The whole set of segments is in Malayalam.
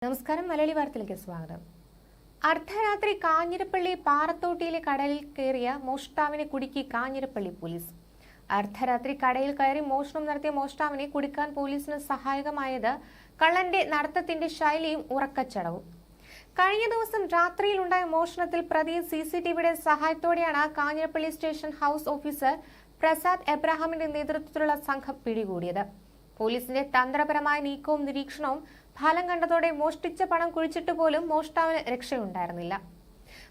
നമസ്കാരം. മലയാളി വാർത്തയിലേക്ക് സ്വാഗതം. അർദ്ധരാത്രി കാഞ്ഞിരപ്പള്ളി പാറത്തോട്ടിയിലെ കടലിൽ കയറിയ മോഷ്ടാവിനെ കുടുക്കി കാഞ്ഞിരപ്പള്ളി പോലീസ്. അർദ്ധരാത്രി കടയിൽ കയറി മോഷണം നടത്തിയ മോഷ്ടാവിനെ കുടുക്കാൻ പോലീസിന് സഹായകമായത് കള്ളന്റെ നടത്തത്തിന്റെ ശൈലിയും ഉറക്കച്ചടവും. കഴിഞ്ഞ ദിവസം രാത്രിയിലുണ്ടായ മോഷണത്തിൽ പ്രതിയെ സിസിടിവിയുടെ സഹായത്തോടെയാണ് Kanjirappally station house officer Prasad എബ്രഹാമിന്റെ നേതൃത്വത്തിലുള്ള സംഘം പിടികൂടിയത്. പോലീസിന്റെ തന്ത്രപരമായ നീക്കവും നിരീക്ഷണവും ഫലം കണ്ടതോടെ മോഷ്ടിച്ച പണം കുഴിച്ചിട്ട് പോലും മോഷ്ടാവിന് രക്ഷയുണ്ടായിരുന്നില്ല.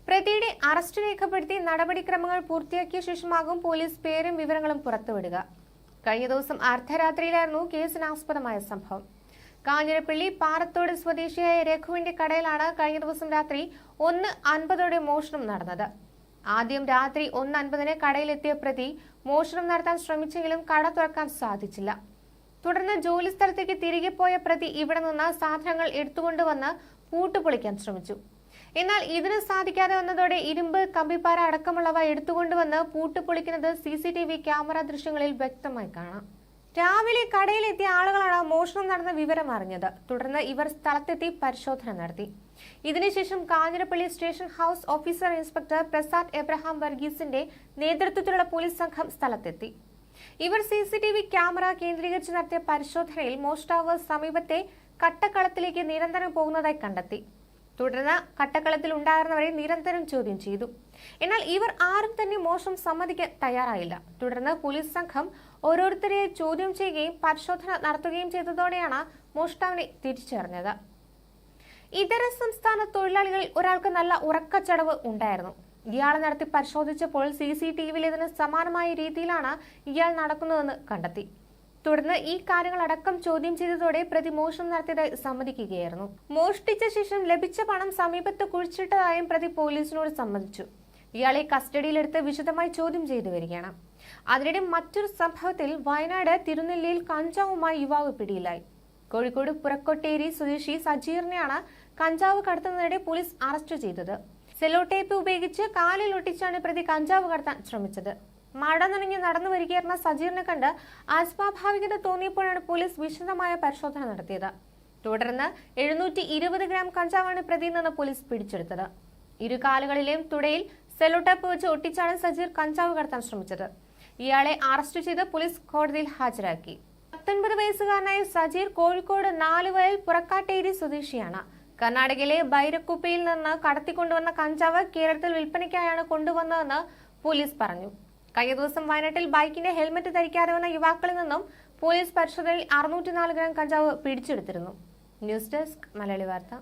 പ്രതിയുടെ അറസ്റ്റ് രേഖപ്പെടുത്തി നടപടിക്രമങ്ങൾ പൂർത്തിയാക്കിയ ശേഷമാകും പോലീസ് പേരും വിവരങ്ങളും പുറത്തുവിടുക. കഴിഞ്ഞ ദിവസം അർദ്ധരാത്രിയിലായിരുന്നു കേസിനാസ്പദമായ സംഭവം. കാഞ്ഞിരപ്പള്ളി പാറത്തോട് സ്വദേശിയായ രഘുവിന്റെ കടയിലാണ് കഴിഞ്ഞ ദിവസം രാത്രി 1:50 മോഷണം നടന്നത്. ആദ്യം രാത്രി 1:50 കടയിലെത്തിയ പ്രതി മോഷണം നടത്താൻ ശ്രമിച്ചെങ്കിലും കട തുറക്കാൻ സാധിച്ചില്ല. തുടർന്ന് ജോലി സ്ഥലത്തേക്ക് തിരികെ പോയ പ്രതി ഇവിടെ നിന്ന് സാധനങ്ങൾ എടുത്തുകൊണ്ടുവന്ന് പൂട്ടുപൊളിക്കാൻ ശ്രമിച്ചു. എന്നാൽ ഇതിന് സാധിക്കാതെ വന്നതോടെ ഇരുമ്പ്, കമ്പിപ്പാര അടക്കമുള്ളവ എടുത്തുകൊണ്ടുവന്ന് പൂട്ടുപൊളിക്കുന്നത് സിസിടിവി ക്യാമറ ദൃശ്യങ്ങളിൽ വ്യക്തമായി കാണാം. രാവിലെ കടയിലെത്തിയ ആളുകളാണ് മോഷണം നടന്ന വിവരം അറിഞ്ഞത്. തുടർന്ന് ഇവർ സ്ഥലത്തെത്തി പരിശോധന നടത്തി. ഇതിനുശേഷം Kanjirappally station house officer inspector Prasad Abraham വർഗീസിന്റെ നേതൃത്വത്തിലുള്ള പോലീസ് സംഘം സ്ഥലത്തെത്തി. ഇവർ സിസിടിവി ക്യാമറ കേന്ദ്രീകരിച്ച് നടത്തിയ പരിശോധനയിൽ മോഷ്ടാവ് സമീപത്തെ കട്ടക്കളത്തിലേക്ക് നിരന്തരം പോകുന്നതായി കണ്ടെത്തി. തുടർന്ന് കട്ടക്കളത്തിൽ ഉണ്ടായിരുന്നവരെ നിരന്തരം ചോദ്യം ചെയ്തു. എന്നാൽ ഇവർ ആരും തന്നെ മോഷണം സമ്മതിക്കാൻ തയ്യാറായില്ല. തുടർന്ന് പോലീസ് സംഘം ഓരോരുത്തരെ ചോദ്യം ചെയ്യുകയും പരിശോധന നടത്തുകയും ചെയ്തതോടെയാണ് മോഷ്ടാവിനെ തിരിച്ചറിഞ്ഞത്. ഇതര സംസ്ഥാന തൊഴിലാളികളിൽ ഒരാൾക്ക് നല്ല ഉറക്കച്ചടവ് ഉണ്ടായിരുന്നു. ഇയാളെ നടത്തി പരിശോധിച്ചപ്പോൾ സിസിടിവിയിൽ ഇതിന് സമാനമായ രീതിയിലാണ് ഇയാൾ നടക്കുന്നതെന്ന് കണ്ടെത്തി. തുടർന്ന് ഈ കാര്യങ്ങളടക്കം ചോദ്യം ചെയ്തതോടെ പ്രതി മോഷണം നടത്തിയതായി സമ്മതിക്കുകയായിരുന്നു. മോഷ്ടിച്ച ശേഷം ലഭിച്ച പണം സമീപത്ത് കുഴിച്ചിട്ടതായും പ്രതി പോലീസിനോട് സമ്മതിച്ചു. ഇയാളെ കസ്റ്റഡിയിലെടുത്ത് വിശദമായി ചോദ്യം ചെയ്തു വരികയാണ്. അതിനിടെ മറ്റൊരു സംഭവത്തിൽ വയനാട് തിരുനെല്ലിയിൽ കഞ്ചാവുമായി യുവാവ് പിടിയിലായി. കോഴിക്കോട് പുറക്കൊട്ടേരി സ്വദേശി സജീറിനെയാണ് കഞ്ചാവ് കടത്തുന്നതിനിടെ പോലീസ് അറസ്റ്റ് ചെയ്തത്. സെല്ലോ ടേപ്പ് ഉപയോഗിച്ച് കാലിൽ ഒട്ടിച്ചാണ് പ്രതി കഞ്ചാവ് കടത്താൻ ശ്രമിച്ചത്. മഴ നനഞ്ഞ് നടന്നു വരികയായിരുന്ന സജീറിനെ കണ്ട് അസ്വാഭാവികത തോന്നിയപ്പോഴാണ് പോലീസ് വിശദമായ പരിശോധന നടത്തിയത്. തുടർന്ന് 720 ഗ്രാം കഞ്ചാവാണ് പ്രതിയിൽ നിന്ന് പോലീസ് പിടിച്ചെടുത്തത്. ഇരു കാലുകളിലെയും തുടയിൽ സെല്ലോ ടേപ്പ് വെച്ച് ഒട്ടിച്ചാണ് സജീർ കഞ്ചാവ് കടത്താൻ ശ്രമിച്ചത്. ഇയാളെ അറസ്റ്റ് ചെയ്ത് പോലീസ് കോടതിയിൽ ഹാജരാക്കി. 19 വയസ്സുകാരനായ സജീർ കോഴിക്കോട് 4 വയൽ പുറക്കാട്ടേരി സ്വദേശിയാണ്. കർണാടകയിലെ ബൈരക്കുപ്പയിൽ നിന്ന് കടത്തിക്കൊണ്ടുവന്ന കഞ്ചാവ് കേരളത്തിൽ വിൽപ്പനയ്ക്കായാണ് കൊണ്ടുവന്നതെന്ന് പോലീസ് പറഞ്ഞു. കഴിഞ്ഞ ദിവസം വയനാട്ടിൽ ബൈക്കിന്റെ ഹെൽമറ്റ് ധരിക്കാതെ വന്ന യുവാക്കളിൽ നിന്നും പോലീസ് പരിശോധനയിൽ 604 ഗ്രാം കഞ്ചാവ് പിടിച്ചെടുത്തിരുന്നു. ന്യൂസ് ഡെസ്ക്, മലയാളി വാർത്ത.